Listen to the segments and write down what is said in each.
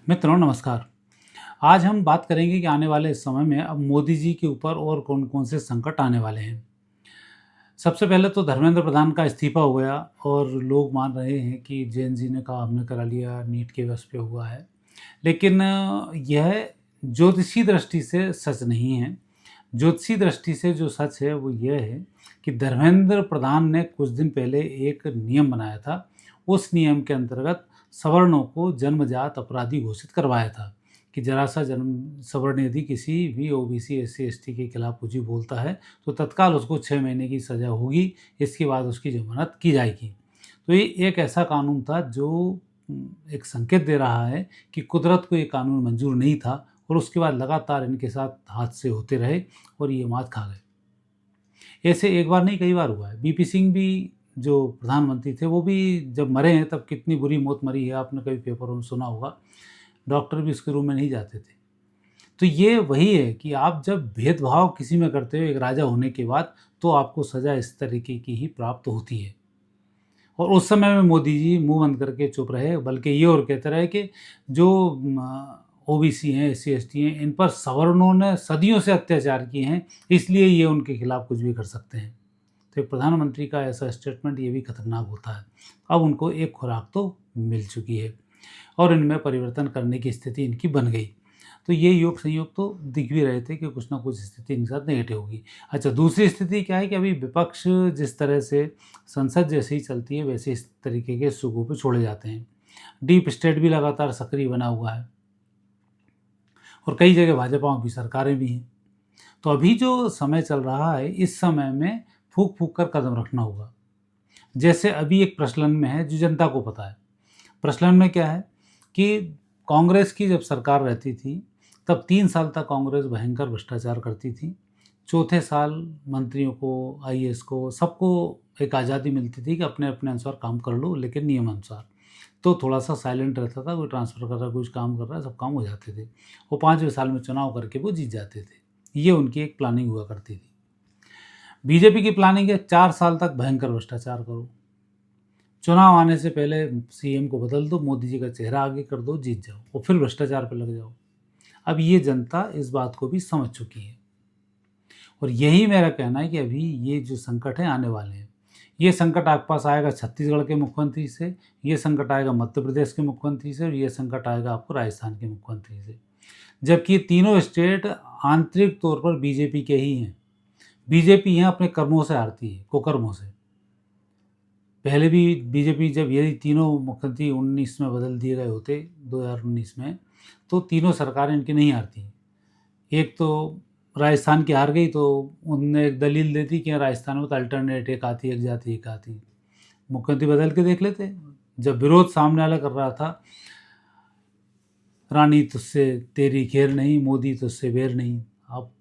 मित्रों नमस्कार। आज हम बात करेंगे कि आने वाले समय में अब मोदी जी के ऊपर और कौन-कौन से संकट आने वाले हैं। सबसे पहले तो धर्मेंद्र प्रधान का इस्तीफ़ा हो गया और लोग मान रहे हैं कि जैन जी ने कहा हमने करा लिया, नीट के बस पे हुआ है। लेकिन यह ज्योतिषीय दृष्टि से सच नहीं है। ज्योतिषीय दृष्टि से जो सच है वो ये है कि धर्मेंद्र प्रधान ने कुछ दिन पहले एक नियम बनाया था। उस नियम के अंतर्गत सवर्णों को जन्मजात अपराधी घोषित करवाया था कि ज़रा-सा जन्म सवर्ण यदि किसी भी ओबीसी, एससी-एसटी के खिलाफ कुछ भी बोलता है, तो तत्काल उसको 6 महीने की सज़ा होगी, इसके बाद उसकी ज़मानत की जाएगी। तो ये एक ऐसा कानून था जो एक संकेत दे रहा है कि कुदरत को ये कानून मंज़ूर नहीं था और उसके बाद लगातार इनके साथ हादसे होते रहे और ये मात खा गए। ऐसे एक बार नहीं कई बार हुआ है। बीपी सिंह भी जो प्रधानमंत्री थे वो भी जब मरे हैं तब कितनी बुरी मौत मरी है, आपने कभी पेपरों में सुना होगा। डॉक्टर भी उसके रूम में नहीं जाते थे। तो ये वही है कि आप जब भेदभाव किसी में करते हो एक राजा होने के बाद, तो आपको सज़ा इस तरीके की ही प्राप्त होती है। और उस समय में मोदी जी मुँह बंद करके चुप रहे, बल्कि ये और कहते रहे कि जो ओबीसी हैं, एससी-एसटी हैं, इन पर सवर्णों ने सदियों से अत्याचार किए हैं, इसलिए ये उनके खिलाफ कुछ भी कर सकते हैं। तो एक प्रधानमंत्री का ऐसा स्टेटमेंट ये भी खतरनाक होता है। अब उनको एक खुराक तो मिल चुकी है और इनमें परिवर्तन करने की स्थिति इनकी बन गई। तो ये योग संयोग तो दिख भी रहे थे कि कुछ ना कुछ स्थिति इनके साथ नेगेटिव होगी। अच्छा, दूसरी स्थिति क्या है कि अभी विपक्ष जिस तरह से संसद जैसे ही चलती है वैसे इस तरीके के सुगों पे छोड़े जाते हैं। डीप स्टेट भी लगातार सक्रिय बना हुआ है और कई जगह भाजपाओं की सरकारें भी हैं। तो अभी जो समय चल रहा है, इस समय में फूँक-फूँक कर कदम रखना होगा। जैसे अभी एक प्रचलन में है जो जनता को पता है। प्रचलन में क्या है कि कांग्रेस की जब सरकार रहती थी, तब 3 साल तक कांग्रेस भयंकर भ्रष्टाचार करती थी। चौथे साल मंत्रियों को, आईएएस को, सबको एक आज़ादी मिलती थी कि अपने-अपने अनुसार काम कर लो, लेकिन नियम अनुसार। तो थोड़ा-सा साइलेंट रहता था, कोई ट्रांसफ़र कर रहा है, कुछ काम कर रहा है, सब काम हो जाते थे। वो 5वें साल में चुनाव करके वो जीत जाते थे। ये उनकी एक प्लानिंग हुआ करती थी। बीजेपी की प्लानिंग है 4 साल तक भयंकर भ्रष्टाचार करो। चुनाव आने से पहले सीएम को बदल दो, मोदी जी का चेहरा आगे कर दो, जीत जाओ और फिर भ्रष्टाचार पे लग जाओ। अब ये जनता इस बात को भी समझ चुकी है और यही मेरा कहना है कि अभी ये जो संकट है आने वाले हैं। ये संकट आपके पास आएगा छत्तीसगढ़ के मुख्यमंत्री से, ये संकट आएगा मध्य प्रदेश के मुख्यमंत्री से और ये संकट आएगा आपको राजस्थान के मुख्यमंत्री से। जबकि ये तीनों स्टेट आंतरिक तौर पर बीजेपी के ही हैं। बीजेपी यहाँ अपने कर्मों से हारती है, कुकर्मों से। पहले भी बीजेपी जब यही तीनों मुख्यमंत्री 19 में बदल दिए गए होते 2019 में, तो तीनों सरकारें इनकी नहीं हारती। एक तो राजस्थान की हार गई तो उनने एक दलील दे दी कि राजस्थान में तो अल्टरनेट एक आती, एक जाति, एक आती। मुख्यमंत्री बदल के देख लेते। जब विरोध सामने वाला कर रहा था, रानी तुझसे तेरी खैर नहीं, मोदी तुझसे बैर नहीं। अब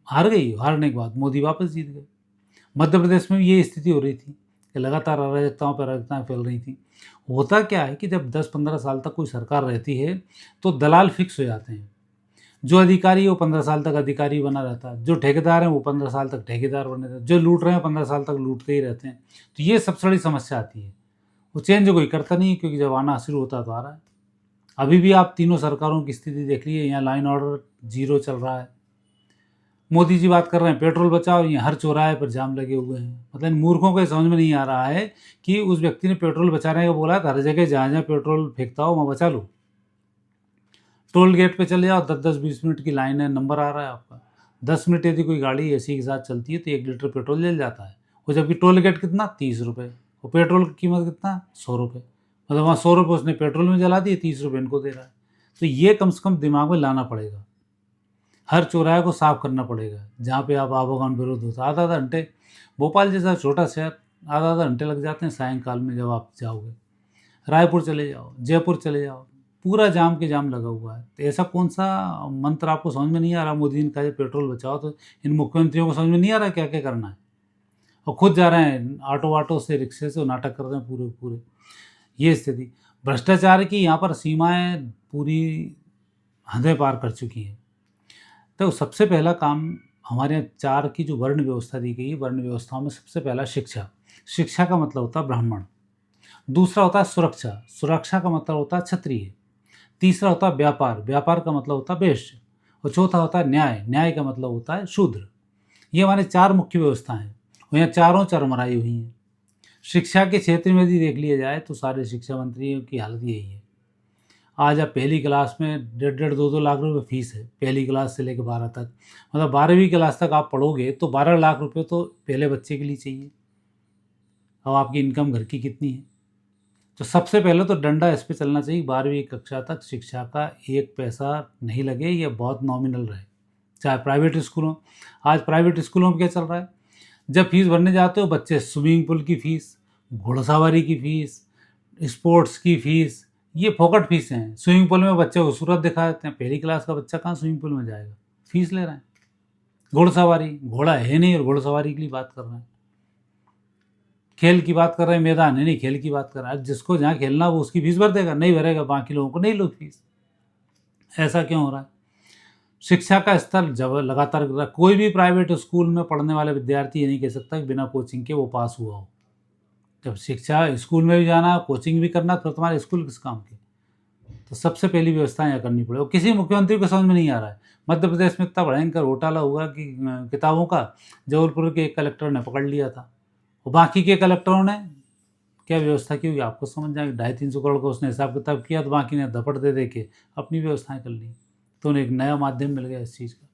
हार गई, हारने के बाद मोदी वापस जीत गए। मध्य प्रदेश में भी ये स्थिति हो रही थी कि लगातार अराजकताओं पर अराजकताएँ फैल रही थी। होता क्या है कि जब 10-15 साल तक कोई सरकार रहती है, तो दलाल फिक्स हो जाते हैं। जो अधिकारी है वो 15 साल तक अधिकारी बना रहता है, जो ठेकेदार हैं वो 15 साल तक ठेकेदार बने रहते हैं, जो लूट रहे हैं 15 साल तक लूटते ही रहते हैं। तो ये सबसे बड़ी समस्या आती है। वो चेंज कोई करता नहीं है क्योंकि जब आना शुरू होता है तो आ रहा है। अभी भी आप तीनों सरकारों की स्थिति देख लीजिए, यहाँ लाइन ऑर्डर 0 चल रहा है। मोदी जी बात कर रहे हैं पेट्रोल बचाओ, ये हर चौराहे पर जाम लगे हुए हैं। मतलब इन मूर्खों को ये समझ में नहीं आ रहा है कि उस व्यक्ति ने पेट्रोल बचाने का बोला है, तो हर जगह जहाँ-जहाँ पेट्रोल फेंकता हो वहाँ बचा लो। टोल गेट पे चले जाओ, 10-10, 20 मिनट की लाइन है, नंबर आ रहा है आपका। 10 मिनट यदि कोई गाड़ी एसी के साथ चलती है तो 1 लीटर पेट्रोल जल जाता है और जबकि टोल गेट कितना ₹30 और पेट्रोल की कीमत कितना ₹100। मतलब वहाँ ₹100 उसने पेट्रोल में जला दिए, ₹30 इनको दे रहा है। तो ये कम से कम दिमाग में लाना पड़ेगा। हर चौराहे को साफ करना पड़ेगा, जहाँ पे आप आवागमन विरोध होता है। आधा-आधा घंटे भोपाल जैसा छोटा शहर, आधा-आधा घंटे लग जाते हैं सायंकाल में जब आप जाओगे। रायपुर चले जाओ, जयपुर चले जाओ, पूरा जाम के जाम लगा हुआ है। तो ऐसा कौन-सा मंत्र आपको समझ में नहीं आ रहा? मोदी जी ने कहा है पेट्रोल बचाओ, तो इन मुख्यमंत्रियों को समझ में नहीं आ रहा क्या-क्या करना है? और खुद जा रहे हैं ऑटो-वाटो से, रिक्शे से, नाटक कर रहे हैं पूरे-पूरे। ये स्थिति। भ्रष्टाचार की यहाँ पर सीमाएँ पूरी हदें पार कर चुकी हैं। तो सबसे पहला काम हमारे यहाँ 4 की जो वर्ण व्यवस्था दी गई है, वर्ण व्यवस्थाओं में सबसे पहला शिक्षा। शिक्षा का मतलब होता है ब्राह्मण। दूसरा होता है सुरक्षा, सुरक्षा का मतलब होता है क्षत्रिय। तीसरा होता है व्यापार, व्यापार का मतलब होता है वेश्य, और चौथा होता है न्याय, न्याय का मतलब होता है शूद्र। ये हमारे 4 मुख्य व्यवस्थाएँ हैं और यहाँ चारों चरमराई हुई हैं। शिक्षा के क्षेत्र में यदि देख लिया जाए तो सारे शिक्षा मंत्रियों की हालत यही है। आज आप पहली क्लास में डेढ़ 2-2 लाख रुपए फीस है, पहली क्लास से लेकर 12 तक। मतलब 12वीं क्लास तक आप पढ़ोगे तो 12 लाख रुपए तो पहले बच्चे के लिए चाहिए। अब आपकी इनकम घर की कितनी है? तो सबसे पहले तो डंडा इस पे चलना चाहिए 12वीं कक्षा तक शिक्षा का 1 पैसा नहीं लगे, ये बहुत नॉमिनल रहे, चाहे प्राइवेट स्कूलों। आज प्राइवेट स्कूलों में क्या चल रहा है, जब फीस भरने जाते हो बच्चे स्विमिंग पूल की फ़ीस, घुड़सवारी की फ़ीस, स्पोर्ट्स की फ़ीस, ये फोकट फ़ीसें हैं। स्विमिंग पूल में बच्चे को सूरत दिखा देते हैं, पहली क्लास का बच्चा कहाँ स्विमिंग पूल में जाएगा, फ़ीस ले रहे हैं। घुड़सवारी, घोड़ा है नहीं और घुड़सवारी के लिए बात कर रहे हैं। खेल की बात कर रहे हैं, मैदान है नहीं, खेल की बात कर रहे हैं। जिसको जहाँ खेलना वो उसकी फीस भर देगा, नहीं भरेगा बाकी लोगों को नहीं लो फीस। ऐसा क्यों हो रहा है? शिक्षा का स्तर जब लगातार गिर रहा है। कोई भी प्राइवेट स्कूल में पढ़ने वाले विद्यार्थी ये नहीं कह सकता कि बिना कोचिंग के वो पास हुआ हो। जब शिक्षा स्कूल में भी जाना, कोचिंग भी करना, तो फिर तुम्हारे स्कूल किस काम के? तो सबसे पहली व्यवस्था यहाँ करनी पड़े, और किसी मुख्यमंत्री को समझ में नहीं आ रहा है। मध्य प्रदेश में इतना भयंकर घोटाला हुआ कि किताबों का जबलपुर के एक कलेक्टर ने पकड़ लिया था, और बाकी के कलेक्टरों ने क्या व्यवस्था की होगी आपको समझ जाएगी। 250-300 करोड़ का उसने हिसाब किताब किया, तो बाकी ने धपड़ दे के अपनी व्यवस्थाएं कर ली, तो उन्हें एक नया माध्यम मिल गया इस चीज़ का।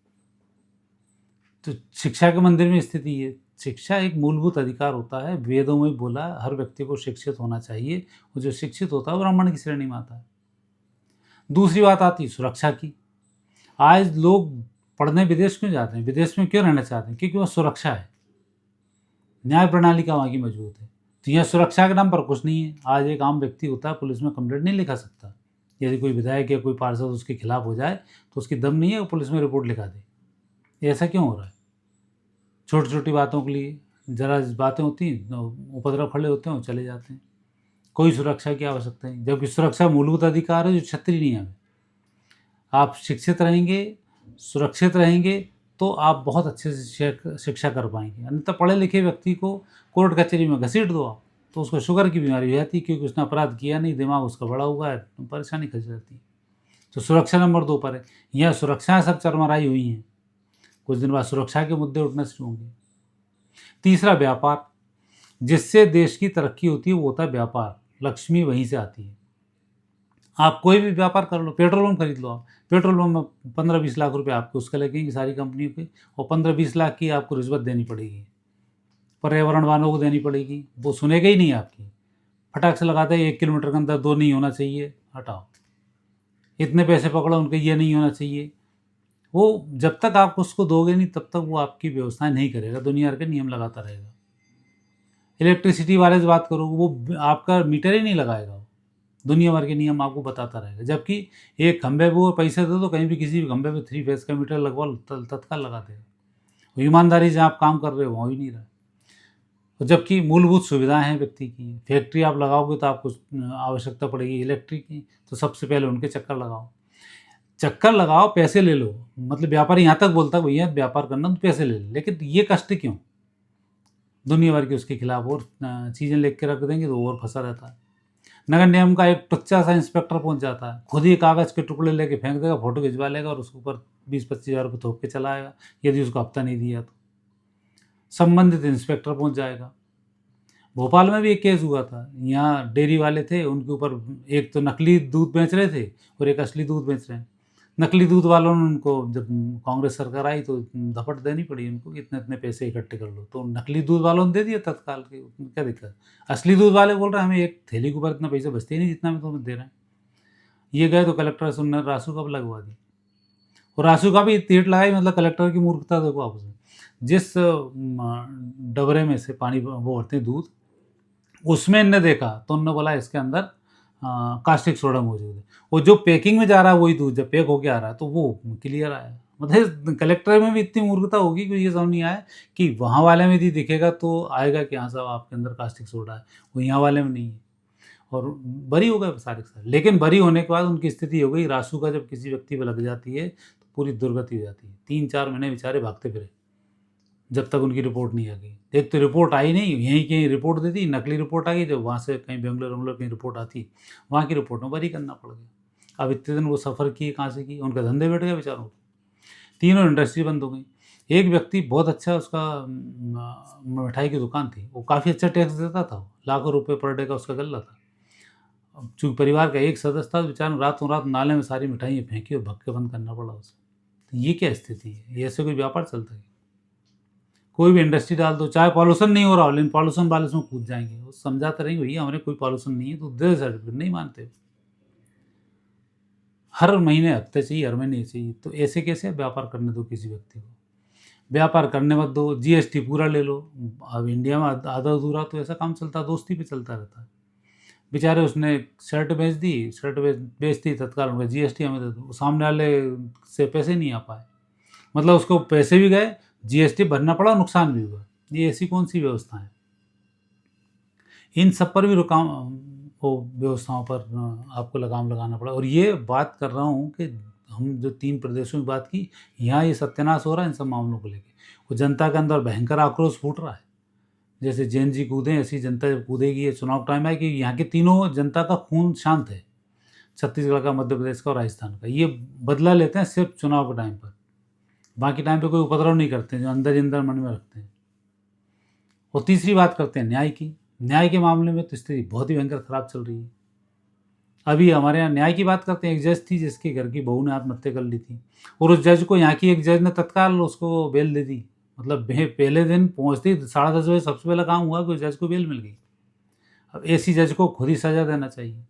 तो शिक्षा के मंदिर में स्थिति ये, शिक्षा एक मूलभूत अधिकार होता है, वेदों में बोला हर व्यक्ति को शिक्षित होना चाहिए, और जो शिक्षित होता है वो ब्राह्मण की श्रेणी में आता है। दूसरी बात आती है सुरक्षा की। आज लोग पढ़ने विदेश क्यों जाते हैं, विदेश में क्यों रहना चाहते हैं? क्योंकि वह सुरक्षा है, न्याय प्रणाली का वहाँ की मजबूत है। तो यहाँ सुरक्षा के नाम पर कुछ नहीं है। आज एक आम व्यक्ति होता है, पुलिस में कंप्लेंट नहीं लिखा सकता। यदि कोई विधायक या कोई पार्षद उसके खिलाफ हो जाए तो उसकी दम नहीं है वो पुलिस में रिपोर्ट लिखा दे। ऐसा क्यों हो रहा है? छोटी छोटी बातों के लिए ज़रा बातें होती हैं तो उपद्रव खड़े होते हैं और चले जाते हैं। कोई सुरक्षा की आवश्यकता नहीं, जबकि सुरक्षा मूलभूत अधिकार है जो क्षत्रिय नियम है। आप शिक्षित रहेंगे, सुरक्षित रहेंगे तो आप बहुत अच्छे से शिक्षा कर पाएंगे। अन्यथा पढ़े लिखे व्यक्ति को कोर्ट कचहरी में घसीट दो आप, तो उसको शुगर की बीमारी हो जाती है, क्योंकि उसने अपराध किया नहीं, दिमाग उसका बड़ा हुआ है, तो परेशानी खस जाती है। तो सुरक्षा नंबर 2 पर है। यह सुरक्षाएं सब चरमराई हुई हैं, कुछ दिन बाद सुरक्षा के मुद्दे उठना शुरू होंगे। तीसरा व्यापार, जिससे देश की तरक्की होती है वो होता है व्यापार। लक्ष्मी वहीं से आती है। आप कोई भी व्यापार कर लो, पेट्रोल पंप खरीद लो, आप पेट्रोल पंप में 15-20 लाख रुपए आपके उसके लगेंगे सारी कंपनियों के, और 15-20 लाख की आपको रिश्वत देनी पड़ेगी, पर्यावरण वालों को देनी पड़ेगी, वो सुनेगा ही नहीं आपकी। फटाक से लगाते हैं 1 किलोमीटर के अंदर 2 नहीं होना चाहिए, हटाओ। इतने पैसे पकड़ो उनके, ये नहीं होना चाहिए। वो जब तक आप उसको दोगे नहीं तब तक वो आपकी व्यवस्थाएं नहीं करेगा, दुनिया भर के नियम लगाता रहेगा। इलेक्ट्रिसिटी वाले से बात करो, वो आपका मीटर ही नहीं लगाएगा, वो दुनिया भर के नियम आपको बताता रहेगा। जबकि एक खंभे पे वो पैसे दे दो, कहीं भी किसी भी खंभे पे 3 फेज का मीटर लगवा लो, तत्काल लगा देगा। वो ईमानदारी से आप काम कर रहे हो हो ही नहीं रहा। तो जबकि मूलभूत सुविधाएं हैं व्यक्ति की, फैक्ट्री आप लगाओगे तो आपको आवश्यकता पड़ेगी इलेक्ट्रिक की, तो सबसे पहले उनके चक्कर लगाओ। चक्कर लगाओ, पैसे ले लो, मतलब व्यापारी यहाँ तक बोलता है भैया व्यापार करना तो पैसे ले लो, लेकिन ये कष्ट क्यों? दुनिया भर के उसके खिलाफ और चीज़ें लिख के रख देंगे तो और फंसा रहता है। नगर निगम का एक टुच्चा सा इंस्पेक्टर पहुंच जाता है, खुद ही कागज़ के टुकड़े लेके फेंक देगा, फोटो खिंचवा लेगा और उसके ऊपर 20-25 हज़ार रुपये थोप के चला आएगा, यदि उसको हफ्ता नहीं दिया तो। संबंधित इंस्पेक्टर पहुंच जाएगा। भोपाल में भी एक केस हुआ था, यहाँ डेयरी वाले थे, उनके ऊपर एक तो नकली दूध बेच रहे थे और एक असली दूध बेच रहे हैं। नकली दूध वालों ने उनको, जब कांग्रेस सरकार आई तो धपट देनी पड़ी उनको कि इतने इतने पैसे इकट्ठे कर लो, तो नकली दूध वालों ने दे दिया तत्काल के, क्या दिक्कत। असली दूध वाले बोल रहे हैं हमें एक थैली के ऊपर इतना पैसे बचते ही नहीं जितना में तुम्हें दे रहे हैं। ये गए तो कलेक्टर से उन्होंने रासू कब लगवा दी, और रासू का भी तीट लगाई, मतलब कलेक्टर की मूर्खता देखो आप उसमें। जिस डबरे में से पानी वो भरते हैं दूध, उसमें इनने देखा तो उन्होंने बोला इसके अंदर कास्टिक सोडा मौजूद है, और जो पैकिंग में जा रहा है वही दूध जब पैक होके आ रहा है तो वो क्लियर आया। मतलब कलेक्टर में भी इतनी मूर्खता होगी कि ये समझ नहीं आया कि वहाँ वाले में यदि दिखेगा तो आएगा कि हाँ साहब आपके अंदर कास्टिक सोडा है, वो यहाँ वाले में नहीं है, और बरी हो गए सारे के सारे। लेकिन बरी होने के बाद उनकी स्थिति हो गई, रासू का जब किसी व्यक्ति पर लग जाती है तो पूरी दुर्गति हो जाती है। 3-4 महीने बेचारे भागते फिरे जब तक उनकी रिपोर्ट नहीं आ गई। एक तो रिपोर्ट आई नहीं, यहीं कहीं रिपोर्ट दे दी, नकली रिपोर्ट आ गई, जब वहाँ से कहीं बेंगलोर कहीं रिपोर्ट आती, वहाँ की रिपोर्ट में बरी करना पड़ गया। अब इतने दिन वो सफ़र किए, कहाँ से किए, उनका धंधे बैठ गए बेचारों के। तीनों इंडस्ट्री बंद हो गई। एक व्यक्ति बहुत अच्छा, उसका मिठाई की दुकान थी, वो काफ़ी अच्छा टैक्स देता था, वो लाखों रुपए पर डे का उसका गल्ला था। अब चूँकि परिवार का एक सदस्य था, बेचारे ने रातों रात नाले में सारी मिठाइयाँ फेंकी और भग के बंद करना पड़ा उसे। तो ये क्या स्थिति है? ये ऐसे कोई व्यापार चलता है? कोई भी इंडस्ट्री डाल दो, चाहे पॉल्यूशन नहीं हो रहा हो, लेकिन पॉल्यूशन वाले उसमें कूद जाएँगे। वो समझाते रहेंगे भैया हमारे कोई पॉल्यूशन नहीं है, तो दे सर्टिफिकेट, नहीं मानते। हर महीने हफ्ते चाहिए, हर महीने चाहिए, तो ऐसे कैसे व्यापार करने दो किसी व्यक्ति को? व्यापार करने मत दो, जीएसटी पूरा ले लो। अब इंडिया में आधा-अधूरा तो ऐसा काम चलता है, दोस्ती पे चलता रहता है। बेचारे उसने शर्ट बेच दी, शर्ट बेच दी, तत्काल उनका जीएसटी हमें दे दो। सामने वाले से पैसे नहीं आ पाए, मतलब उसको पैसे भी गए, जीएसटी भरना पड़ा, नुकसान भी हुआ। ये ऐसी कौन-सी व्यवस्था है? इन सब पर भी रुकाव, वो व्यवस्थाओं पर आपको लगाम लगाना पड़ा। और ये बात कर रहा हूँ कि हम जो 3 प्रदेशों की बात की, यहाँ ये सत्यानाश हो रहा है इन सब मामलों को लेके। वो जनता के अंदर भयंकर आक्रोश फूट रहा है। जैसे जैन जी कूदे, ऐसी जनता जब कूदेगी, ये चुनाव टाइम है कि यहाँ की तीनों जनता का खून शांत है। छत्तीसगढ़ का, मध्य प्रदेश का और राजस्थान का। ये बदला लेते हैं सिर्फ़ चुनाव के टाइम पर। बाकी टाइम पे कोई उपद्रव नहीं करते हैं, जो अंदर ही अंदर मन में रखते हैं। और तीसरी बात करते हैं न्याय की। न्याय के मामले में तो स्थिति बहुत ही भयंकर खराब चल रही है। अभी हमारे यहाँ न्याय की बात करते हैं, एक जज थी जिसके घर की बहू ने आत्महत्या कर ली थी, और उस जज को यहाँ की एक जज ने तत्काल उसको बेल दे दी। मतलब पहले दिन पहुँचते ही 10:30 बजे सबसे पहला काम हुआ कि उस जज को बेल मिल गई। अब ऐसी जज को खुद ही सज़ा देना चाहिए।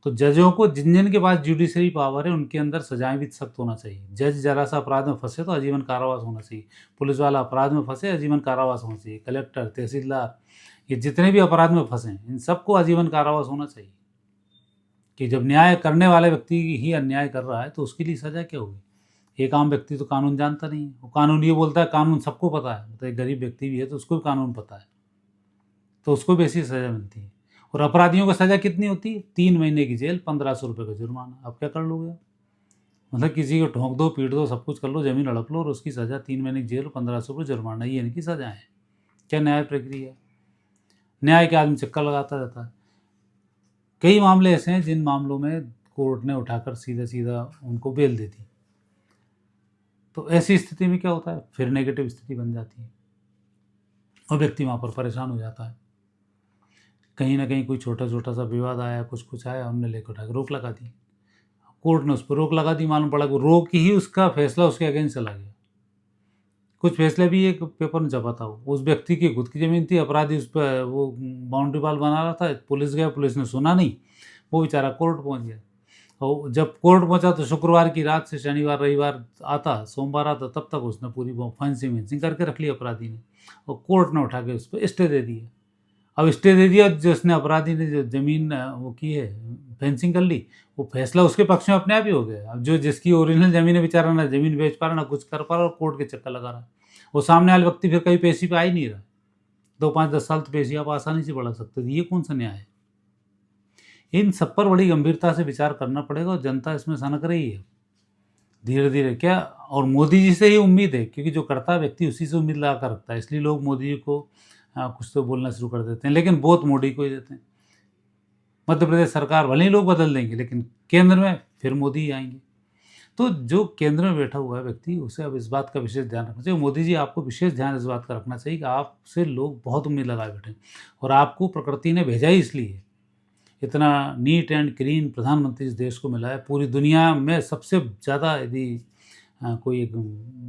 तो जजों को, जिन-जिन के पास जुडिशरी पावर है, उनके अंदर सजाएँ भी सख्त होना चाहिए। जज ज़रा-सा अपराध में फँसे तो आजीवन कारावास होना चाहिए। पुलिस वाला अपराध में फँसे, आजीवन कारावास होना चाहिए। कलेक्टर, तहसीलदार, ये जितने भी अपराध में फँसे हैं, इन सबको आजीवन कारावास होना चाहिए। कि जब न्याय करने वाले व्यक्ति ही अन्याय कर रहा है, तो उसके लिए सज़ा क्या होगी? एक आम व्यक्ति तो कानून जानता नहीं है। वो कानून ये बोलता है कानून सबको पता है। मतलब एक गरीब व्यक्ति भी है तो उसको भी कानून पता है, तो उसको भी ऐसी सज़ा मिलती है। और अपराधियों को सज़ा कितनी होती है? 3 महीने की जेल, 1500 रुपये का जुर्माना। अब क्या कर लोगे आप? मतलब किसी को ठोक दो, पीट दो, सब कुछ कर लो, ज़मीन हड़प लो, और उसकी सज़ा 3 महीने की जेल, 1500 रुपये जुर्माना, ये इनकी सज़ा है। क्या न्याय प्रक्रिया है? न्याय के आदमी चक्कर लगाता रहता है। कई मामले ऐसे हैं जिन मामलों में कोर्ट ने उठाकर सीधा-सीधा उनको बेल दे दी। तो ऐसी स्थिति में क्या होता है? फिर नेगेटिव स्थिति बन जाती है और व्यक्ति वहाँ पर परेशान हो जाता है। कहीं न कहीं कोई छोटा-छोटा सा विवाद आया, कुछ-कुछ आया, हमने लेके उठा के रोक लगा दी। कोर्ट ने उस पर रोक लगा दी, मालूम पड़ा कि रोक ही उसका फैसला उसके अगेंस्ट चला गया। कुछ फैसले भी एक पेपर में छपा था, वो उस व्यक्ति की खुद की ज़मीन थी, अपराधी उस पे वो बाउंड्री वॉल बना रहा था, पुलिस गया, पुलिस ने सुना नहीं, वो बेचारा कोर्ट पहुँच गया। और जब कोर्ट पहुँचा तो शुक्रवार की रात से शनिवार, रविवार आता, सोमवार आता, तब तक उसने पूरी वो फेंसिंग-वेंसिंग करके रख ली अपराधी ने, और कोर्ट ने उठा के उस पे स्टे दे दिया। अब स्टे दे दिया, जिसने अपराधी ने जो ज़मीन वो की है, फेंसिंग कर ली, वो फैसला उसके पक्ष में अपने आप ही हो गया। अब जो जिसकी ओरिजिनल ज़मीन है, बेचारा ना ज़मीन बेच पा रहा, ना कुछ कर पा रहा, और कोर्ट के चक्कर लगा रहा है। वो सामने वाला व्यक्ति फिर कभी पेशी पे आ ही नहीं रहा। 2, 5, 10 साल तो पेशी आप आसानी से बढ़ा सकते थे। ये कौन-सा न्याय है? इन सब पर बड़ी गंभीरता से विचार करना पड़ेगा, और जनता इसमें सनक रही है। धीरे-धीरे क्या, और मोदी जी से ही उम्मीद है, क्योंकि जो करता है व्यक्ति उसी से उम्मीद लगा कर रखता है। इसलिए लोग मोदी जी को कुछ तो बोलना शुरू कर देते हैं, लेकिन वोट मोदी को ही देते हैं। मध्य प्रदेश सरकार भले ही लोग बदल देंगे, लेकिन केंद्र में फिर मोदी ही आएँगे। तो जो केंद्र में बैठा हुआ है व्यक्ति, उसे अब इस बात का विशेष ध्यान रखना चाहिए। मोदी जी, आपको विशेष ध्यान इस बात का रखना चाहिए कि आपसे लोग बहुत उम्मीद लगाए बैठे हैं, और आपको प्रकृति ने भेजा ही इसलिए। इतना नीट एंड क्लीन प्रधानमंत्री इस देश को मिला है। पूरी दुनिया में सबसे ज़्यादा यदि कोई एक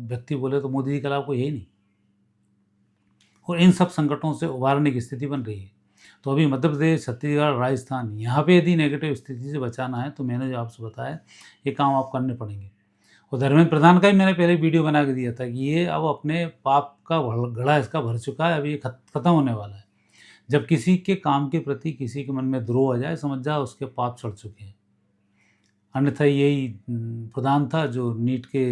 व्यक्ति बोले तो मोदी जी के अलावा कोई है ही नहीं। और इन सब संकटों से उबारने की स्थिति बन रही है। तो अभी मध्य प्रदेश, छत्तीसगढ़, राजस्थान, यहाँ पे यदि नेगेटिव स्थिति से बचाना है, तो मैंने जो आपसे बताया, ये काम आप करने पड़ेंगे। और धर्मेंद्र प्रधान का ही मैंने पहले वीडियो बना के दिया था कि ये अब अपने पाप का घड़ा इसका भर चुका है, अब ये खत्म होने वाला है। जब किसी के काम के प्रति किसी के मन में द्रोह आ जाए, समझ जाओ उसके पाप चढ़ चुके हैं। अन्यथा यही प्रधान था जो नीट के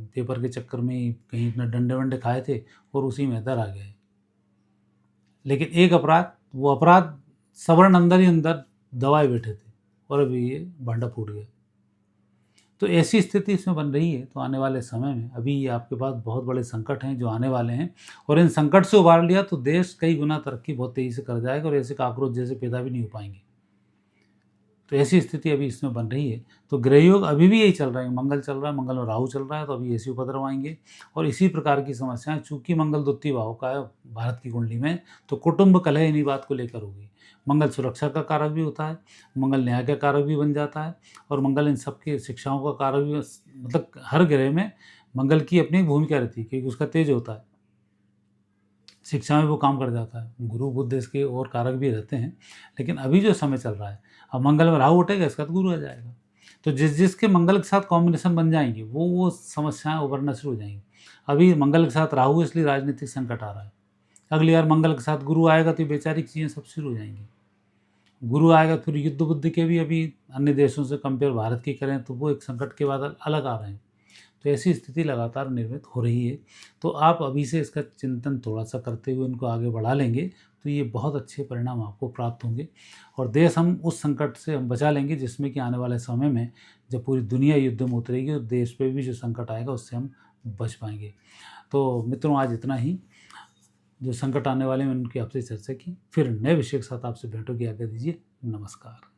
पेपर के चक्कर में ही कहीं इतने डंडे-वंडे खाए थे और उसी में इधर आ गए। लेकिन एक अपराध, वो अपराध सवर्ण अंदर ही अंदर दबाए बैठे थे, और अभी ये भांडा फूट गया। तो ऐसी स्थिति इसमें बन रही है। तो आने वाले समय में अभी ये आपके पास बहुत बड़े संकट हैं जो आने वाले हैं, और इन संकट से उबार लिया तो देश कई गुना तरक्की बहुत तेज़ी से कर जाएगा, और ऐसे काकरोच जैसे पैदा भी नहीं हो पाएंगे। तो ऐसी स्थिति अभी इसमें बन रही है। तो ग्रहयोग अभी भी यही चल रहा है, मंगल चल रहा है, मंगल में राहु चल रहा है, तो अभी ऐसे उपद्रव आएंगे और इसी प्रकार की समस्याएं, चूंकि मंगल द्वितीय भाव का है भारत की कुंडली में, तो कुटुंब कलह इन्हीं बात को लेकर होगी। मंगल सुरक्षा का कारक भी होता है, मंगल न्याय का कारक भी बन जाता है, और मंगल इन सबकी शिक्षाओं का कारक भी, मतलब हर ग्रह में मंगल की अपनी भूमिका रहती है क्योंकि उसका तेज होता है, शिक्षा में वो काम कर जाता है। गुरु बुध इसके और कारक भी रहते हैं, लेकिन अभी जो समय चल रहा है, अब मंगल में राहु उठेगा, इसका तो गुरु आ जाएगा, तो जिसके मंगल के साथ कॉम्बिनेशन बन जाएंगे वो समस्याएं उभरना शुरू हो जाएंगी। अभी मंगल के साथ राहु, इसलिए राजनीतिक संकट आ रहा है। अगली बार मंगल के साथ गुरु आएगा तो वैचारिक चीज़ें सब शुरू हो जाएंगी। गुरु आएगा फिर युद्ध बुद्धि के भी, अभी अन्य देशों से कंपेयर भारत की करें तो वो एक संकट के बाद अलग आ रहे हैं। तो ऐसी स्थिति लगातार निर्मित हो रही है। तो आप अभी से इसका चिंतन थोड़ा सा करते हुए इनको आगे बढ़ा लेंगे तो ये बहुत अच्छे परिणाम आपको प्राप्त होंगे, और देश हम उस संकट से हम बचा लेंगे जिसमें कि आने वाले समय में जब पूरी दुनिया युद्ध में उतरेगी और देश पे भी जो संकट आएगा उससे हम बच पाएंगे। तो मित्रों, आज इतना ही। जो संकट आने वाले हैं उनकी आपसे चर्चा की, फिर नए विषय के साथ आपसे भेंटों की आज्ञा दीजिए। नमस्कार।